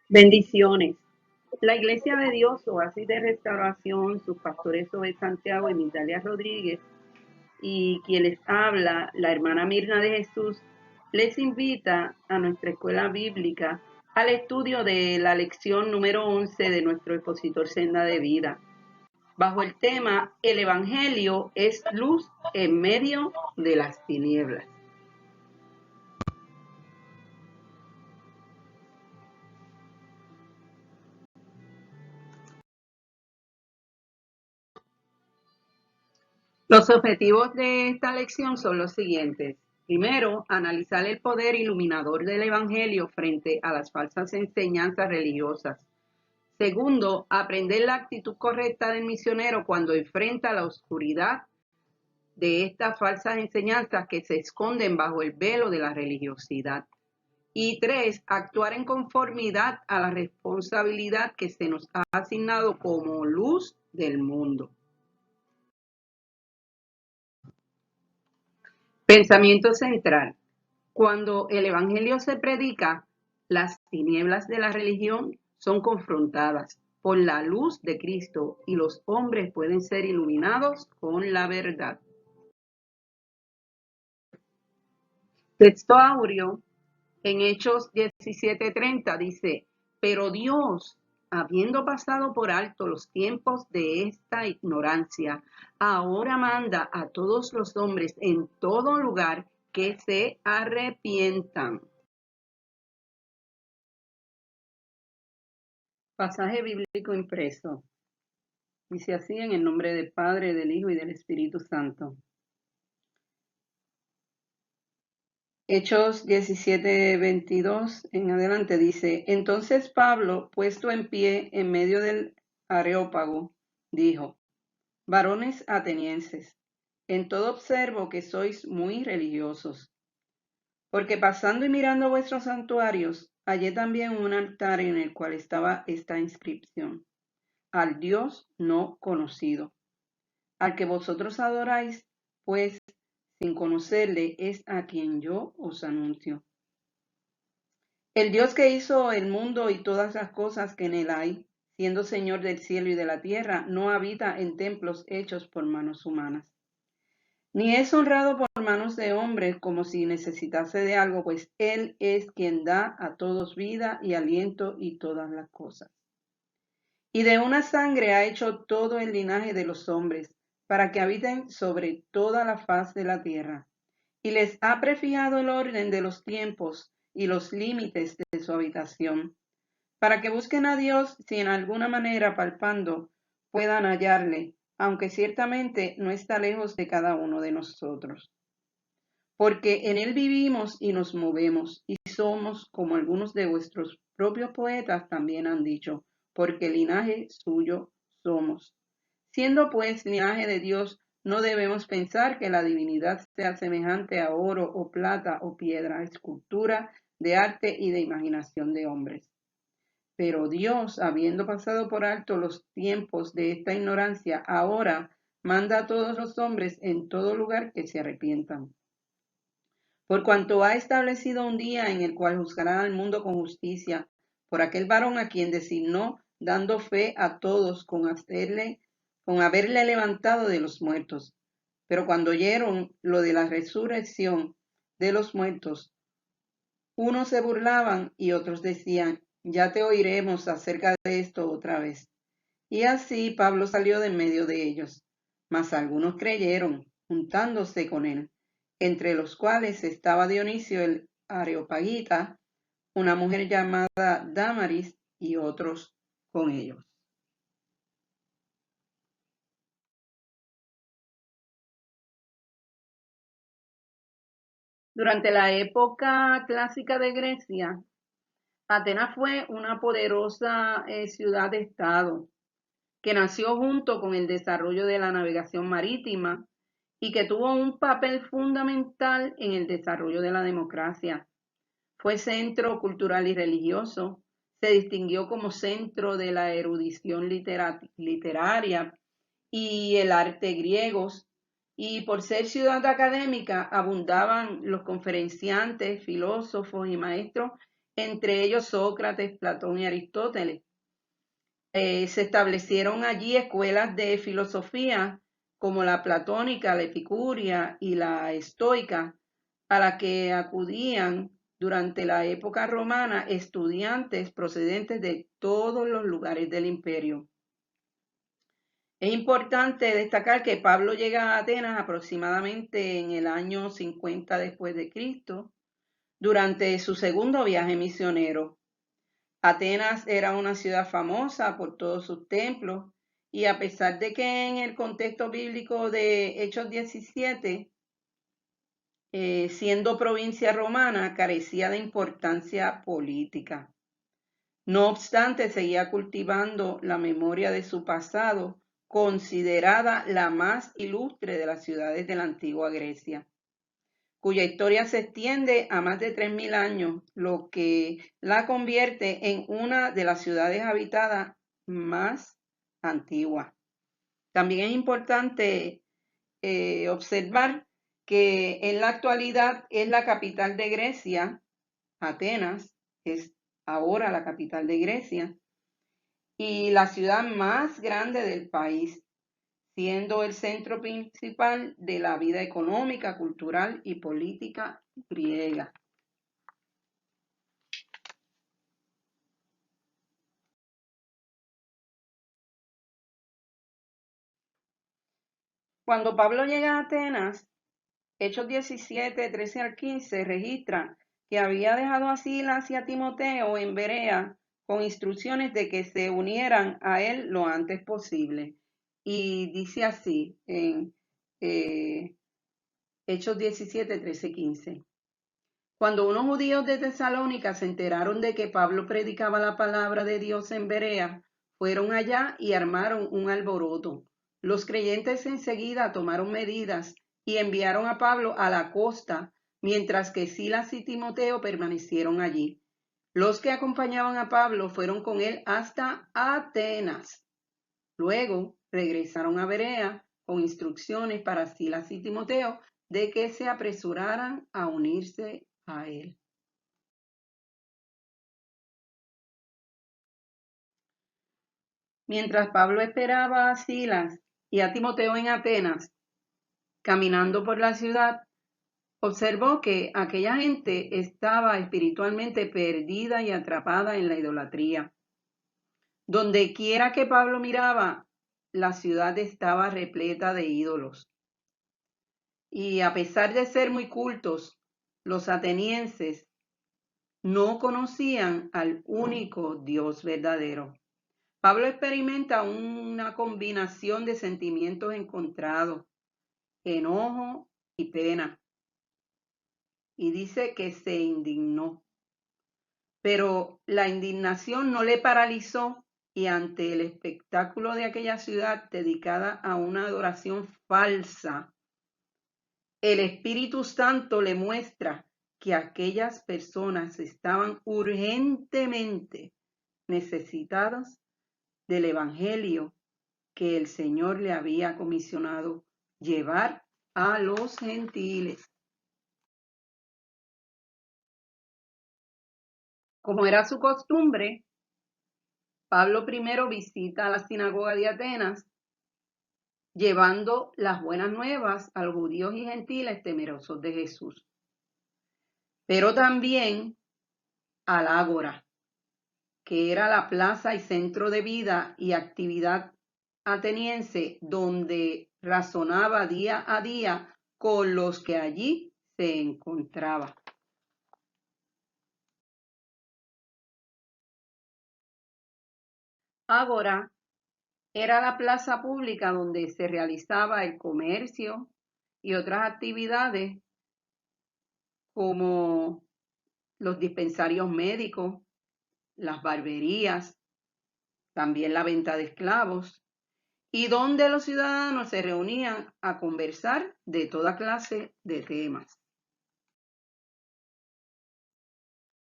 Bendiciones. La Iglesia de Dios, Oasis de Restauración, sus pastores Zoe Santiago y Migdalia Rodríguez, y quien les habla, la hermana Mirna de Jesús, les invita a nuestra escuela bíblica al estudio de la lección número 11 de nuestro expositor Senda de Vida, bajo el tema El Evangelio es luz en medio de las tinieblas. Los objetivos de esta lección son los siguientes. Primero, analizar el poder iluminador del Evangelio frente a las falsas enseñanzas religiosas. Segundo, aprender la actitud correcta del misionero cuando enfrenta la oscuridad de estas falsas enseñanzas que se esconden bajo el velo de la religiosidad. Y tres, actuar en conformidad a la responsabilidad que se nos ha asignado como luz del mundo. Pensamiento central. Cuando el Evangelio se predica, las tinieblas de la religión son confrontadas por la luz de Cristo y los hombres pueden ser iluminados con la verdad. Texto áureo en Hechos 17:30 dice, pero Dios, habiendo pasado por alto los tiempos de esta ignorancia, ahora manda a todos los hombres en todo lugar que se arrepientan. Pasaje bíblico impreso. Dice así en el nombre del Padre, del Hijo y del Espíritu Santo. Hechos 17:22 en adelante dice, entonces Pablo, puesto en pie en medio del Areópago, dijo, varones atenienses, en todo observo que sois muy religiosos, porque pasando y mirando vuestros santuarios, hallé también un altar en el cual estaba esta inscripción, al Dios no conocido, al que vosotros adoráis, pues sin conocerle es a quien yo os anuncio. El Dios que hizo el mundo y todas las cosas que en él hay, siendo Señor del cielo y de la tierra, no habita en templos hechos por manos humanas. Ni es honrado por manos de hombres como si necesitase de algo, pues Él es quien da a todos vida y aliento y todas las cosas. Y de una sangre ha hecho todo el linaje de los hombres, para que habiten sobre toda la faz de la tierra. Y les ha prefijado el orden de los tiempos y los límites de su habitación, para que busquen a Dios si en alguna manera palpando puedan hallarle, aunque ciertamente no está lejos de cada uno de nosotros. Porque en él vivimos y nos movemos, y somos, como algunos de vuestros propios poetas también han dicho, porque linaje suyo somos. Siendo pues linaje de Dios, no debemos pensar que la divinidad sea semejante a oro o plata o piedra, escultura de arte y de imaginación de hombres. Pero Dios, habiendo pasado por alto los tiempos de esta ignorancia, ahora manda a todos los hombres en todo lugar que se arrepientan. Por cuanto ha establecido un día en el cual juzgará al mundo con justicia, por aquel varón a quien designó, dando fe a todos con haberle levantado de los muertos. Pero cuando oyeron lo de la resurrección de los muertos, unos se burlaban y otros decían, ya te oiremos acerca de esto otra vez. Y así Pablo salió de en medio de ellos. Mas algunos creyeron, juntándose con él, entre los cuales estaba Dionisio el Areopagita, una mujer llamada Dámaris y otros con ellos. Durante la época clásica de Grecia, Atenas fue una poderosa ciudad-estado que nació junto con el desarrollo de la navegación marítima y que tuvo un papel fundamental en el desarrollo de la democracia. Fue centro cultural y religioso, se distinguió como centro de la erudición literaria y el arte griegos, y por ser ciudad académica abundaban los conferenciantes, filósofos y maestros entre ellos Sócrates, Platón y Aristóteles. Se establecieron allí escuelas de filosofía como la platónica, la epicuria y la estoica, a la que acudían durante la época romana estudiantes procedentes de todos los lugares del imperio. Es importante destacar que Pablo llega a Atenas aproximadamente en el año 50 después de Cristo, durante su segundo viaje misionero. Atenas era una ciudad famosa por todos sus templos y a pesar de que en el contexto bíblico de Hechos 17, siendo provincia romana, carecía de importancia política. No obstante, seguía cultivando la memoria de su pasado, considerada la más ilustre de las ciudades de la antigua Grecia, cuya historia se extiende a más de 3000 años, lo que la convierte en una de las ciudades habitadas más antiguas. También es importante observar que en la actualidad es la capital de Grecia. Atenas es ahora la capital de Grecia y la ciudad más grande del país, siendo el centro principal de la vida económica, cultural y política griega. Cuando Pablo llega a Atenas, Hechos 17, 13 al 15 registra que había dejado a Silas y a Timoteo en Berea con instrucciones de que se unieran a él lo antes posible. Y dice así en Hechos 17, 13, 15. Cuando unos judíos de Tesalónica se enteraron de que Pablo predicaba la palabra de Dios en Berea, fueron allá y armaron un alboroto. Los creyentes enseguida tomaron medidas y enviaron a Pablo a la costa, mientras que Silas y Timoteo permanecieron allí. Los que acompañaban a Pablo fueron con él hasta Atenas. Luego regresaron a Berea con instrucciones para Silas y Timoteo de que se apresuraran a unirse a él. Mientras Pablo esperaba a Silas y a Timoteo en Atenas, caminando por la ciudad, observó que aquella gente estaba espiritualmente perdida y atrapada en la idolatría. Donde quiera que Pablo miraba, la ciudad estaba repleta de ídolos. Y a pesar de ser muy cultos, los atenienses no conocían al único Dios verdadero. Pablo experimenta una combinación de sentimientos encontrados, enojo y pena. Y dice que se indignó. Pero la indignación no le paralizó y ante el espectáculo de aquella ciudad dedicada a una adoración falsa, el Espíritu Santo le muestra que aquellas personas estaban urgentemente necesitadas del Evangelio que el Señor le había comisionado llevar a los gentiles. Como era su costumbre, Pablo primero visita la sinagoga de Atenas, llevando las buenas nuevas a los judíos y gentiles temerosos de Jesús, pero también al ágora, que era la plaza y centro de vida y actividad ateniense, donde razonaba día a día con los que allí se encontraban. Ágora era la plaza pública donde se realizaba el comercio y otras actividades como los dispensarios médicos, las barberías, también la venta de esclavos, y donde los ciudadanos se reunían a conversar de toda clase de temas.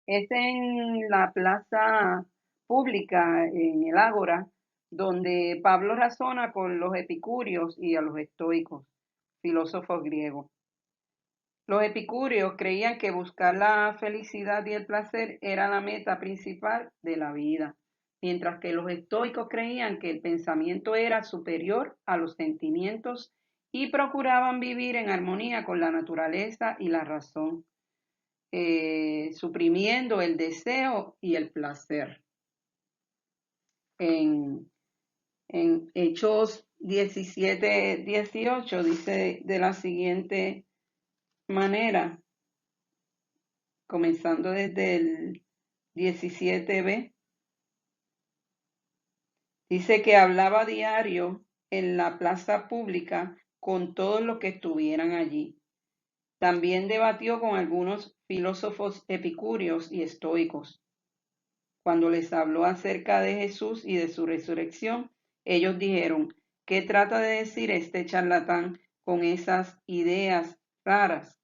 Es en la plaza pública, en el Ágora, donde Pablo razona con los epicúreos y a los estoicos, filósofos griegos. Los epicúreos creían que buscar la felicidad y el placer era la meta principal de la vida, mientras que los estoicos creían que el pensamiento era superior a los sentimientos y procuraban vivir en armonía con la naturaleza y la razón, suprimiendo el deseo y el placer. En Hechos 17:18 dice de la siguiente manera, comenzando desde el 17b, dice que hablaba diario en la plaza pública con todos los que estuvieran allí. También debatió con algunos filósofos epicúreos y estoicos. Cuando les habló acerca de Jesús y de su resurrección, ellos dijeron, ¿qué trata de decir este charlatán con esas ideas raras?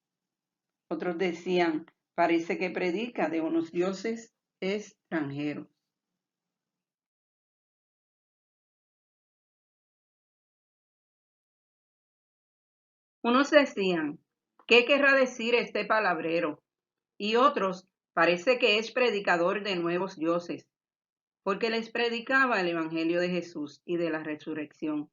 Otros decían, parece que predica de unos dioses extranjeros. Unos decían, ¿qué querrá decir este palabrero? Y otros, parece que es predicador de nuevos dioses, porque les predicaba el evangelio de Jesús y de la resurrección.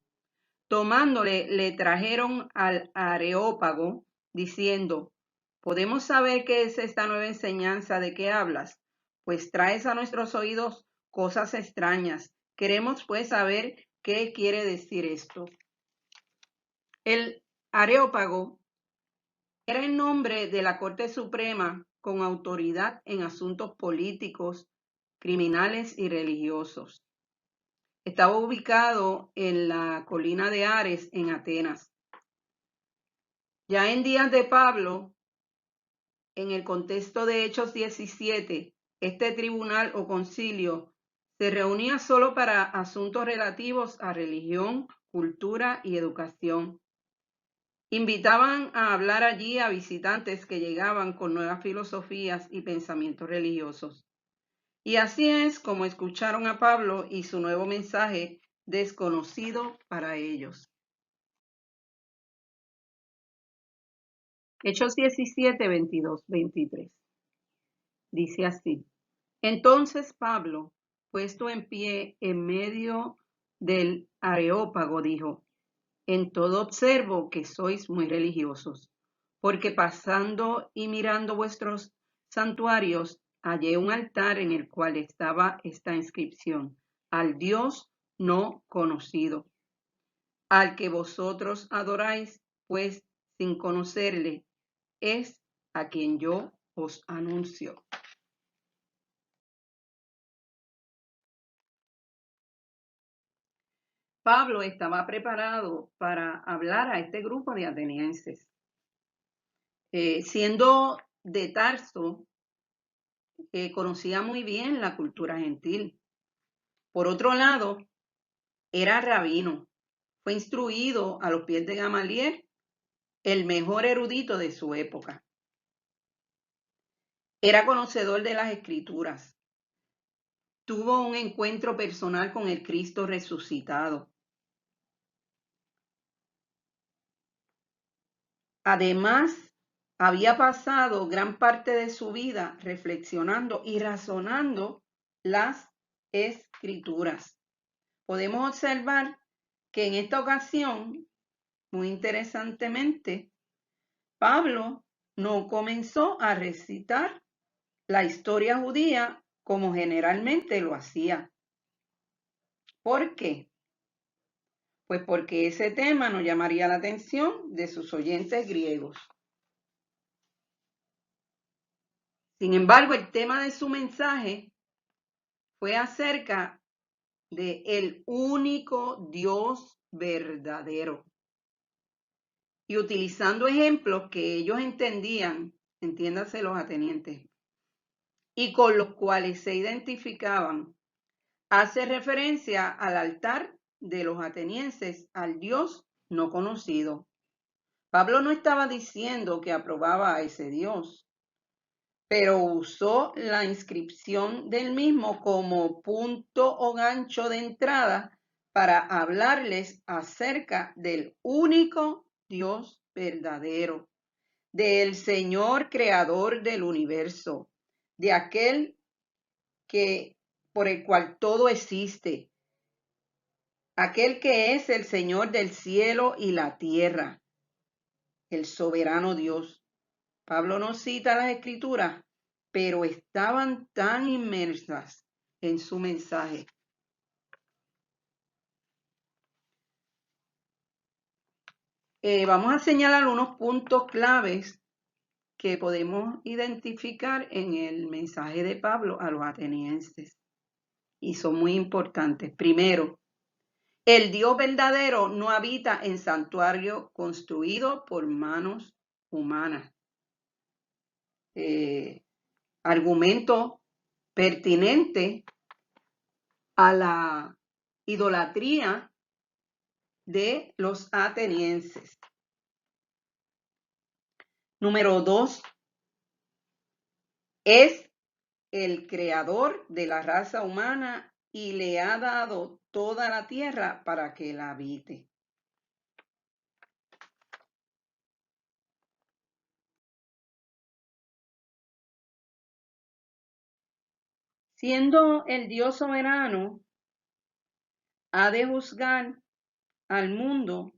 Tomándole, le trajeron al Areópago, diciendo, ¿podemos saber qué es esta nueva enseñanza de que hablas? Pues traes a nuestros oídos cosas extrañas. Queremos pues saber qué quiere decir esto. El Areópago era el nombre de la Corte Suprema con autoridad en asuntos políticos, criminales y religiosos. Estaba ubicado en la colina de Ares, en Atenas. Ya en días de Pablo, en el contexto de Hechos 17, este tribunal o concilio se reunía solo para asuntos relativos a religión, cultura y educación. Invitaban a hablar allí a visitantes que llegaban con nuevas filosofías y pensamientos religiosos. Y así es como escucharon a Pablo y su nuevo mensaje desconocido para ellos. Hechos 17, 22, 23. Dice así. Entonces Pablo, puesto en pie en medio del Areópago, dijo, en todo observo que sois muy religiosos, porque pasando y mirando vuestros santuarios, hallé un altar en el cual estaba esta inscripción, al Dios no conocido, al que vosotros adoráis, pues sin conocerle, es a quien yo os anuncio. Pablo estaba preparado para hablar a este grupo de atenienses. Siendo de Tarso, conocía muy bien la cultura gentil. Por otro lado, era rabino. Fue instruido a los pies de Gamaliel, el mejor erudito de su época. Era conocedor de las escrituras. Tuvo un encuentro personal con el Cristo resucitado. Además, había pasado gran parte de su vida reflexionando y razonando las escrituras. Podemos observar que en esta ocasión, muy interesantemente, Pablo no comenzó a recitar la historia judía como generalmente lo hacía. ¿Por qué? Pues porque ese tema no llamaría la atención de sus oyentes griegos. Sin embargo, el tema de su mensaje fue acerca de el único Dios verdadero. Y utilizando ejemplos que ellos entendían, entiéndase los atenienses, y con los cuales se identificaban, hace referencia al altar de los atenienses, al Dios no conocido. Pablo no estaba diciendo que aprobaba a ese Dios, pero usó la inscripción del mismo como punto o gancho de entrada para hablarles acerca del único Dios verdadero, del Señor creador del universo, de aquel por el cual todo existe, aquel que es el Señor del cielo y la tierra, el soberano Dios. Pablo no cita las Escrituras, pero estaban tan inmersas en su mensaje. Vamos a señalar unos puntos claves que podemos identificar en el mensaje de Pablo a los atenienses. Y son muy importantes. Primero, el Dios verdadero no habita en santuario construido por manos humanas. Argumento pertinente a la idolatría de los atenienses. Número 2, es el creador de la raza humana y le ha dado toda la tierra para que la habite. Siendo el Dios soberano, ha de juzgar al mundo,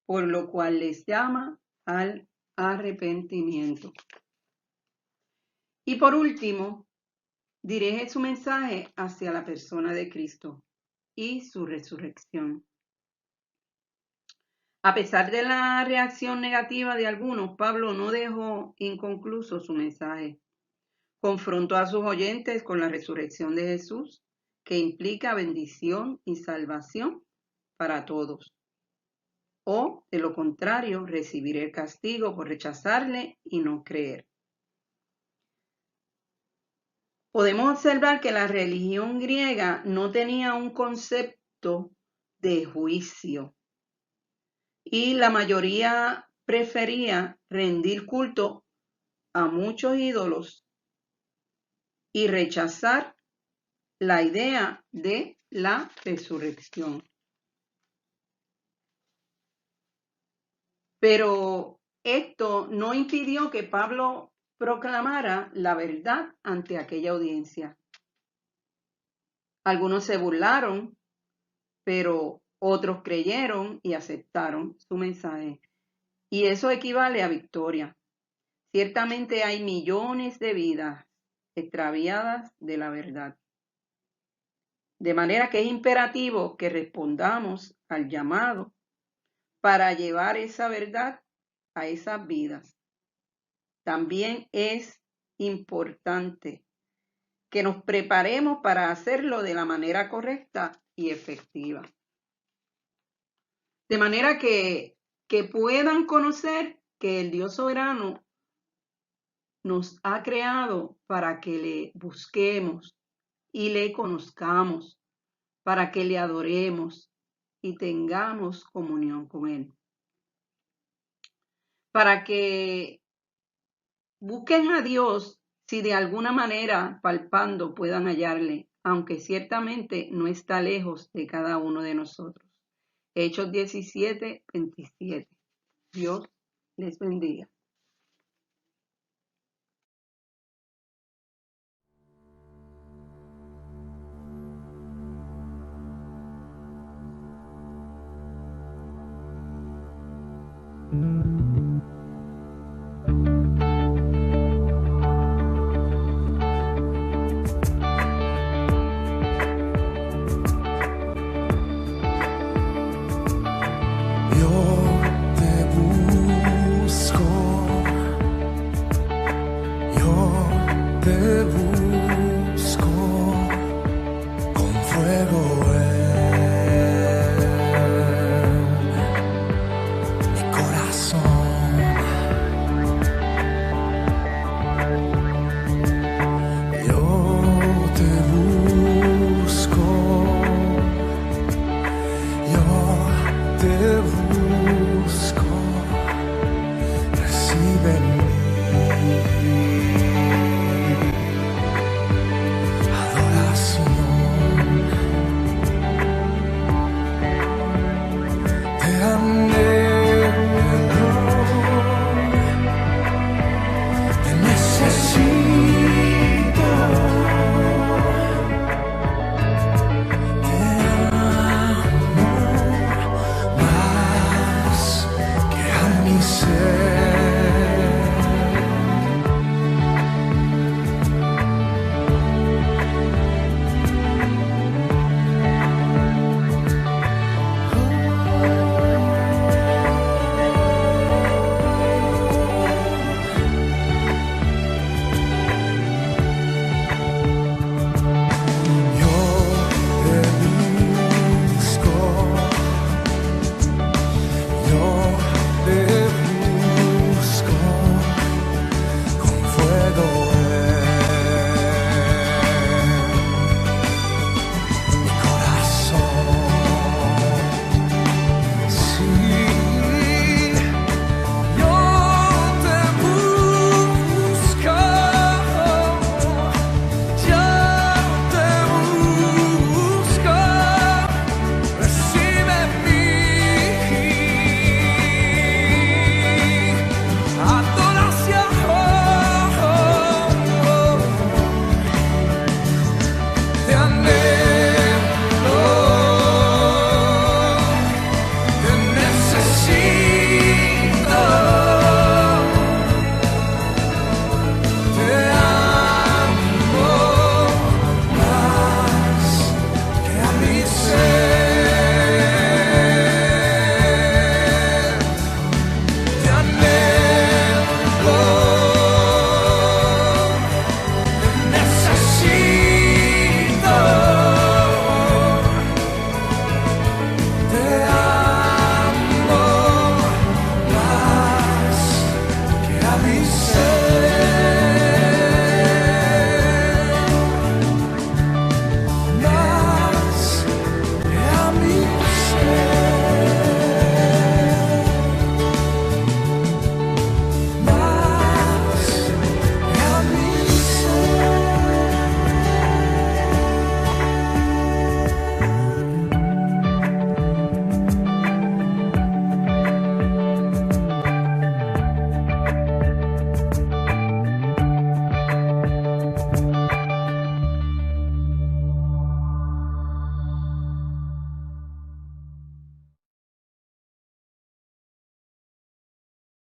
por lo cual les llama al arrepentimiento. Y por último, dirige su mensaje hacia la persona de Cristo y su resurrección. A pesar de la reacción negativa de algunos, Pablo no dejó inconcluso su mensaje. Confrontó a sus oyentes con la resurrección de Jesús, que implica bendición y salvación para todos. O, de lo contrario, recibir el castigo por rechazarle y no creer. Podemos observar que la religión griega no tenía un concepto de juicio y la mayoría prefería rendir culto a muchos ídolos y rechazar la idea de la resurrección. Pero esto no impidió que Pablo proclamara la verdad ante aquella audiencia. Algunos se burlaron, pero otros creyeron y aceptaron su mensaje. Y eso equivale a victoria. Ciertamente hay millones de vidas extraviadas de la verdad. De manera que es imperativo que respondamos al llamado para llevar esa verdad a esas vidas. También es importante que nos preparemos para hacerlo de la manera correcta y efectiva. De manera que puedan conocer que el Dios soberano nos ha creado para que le busquemos y le conozcamos, para que le adoremos y tengamos comunión con Él. Para que busquen a Dios si de alguna manera palpando puedan hallarle, aunque ciertamente no está lejos de cada uno de nosotros. Hechos 17:27. Dios les bendiga. Yo te busco.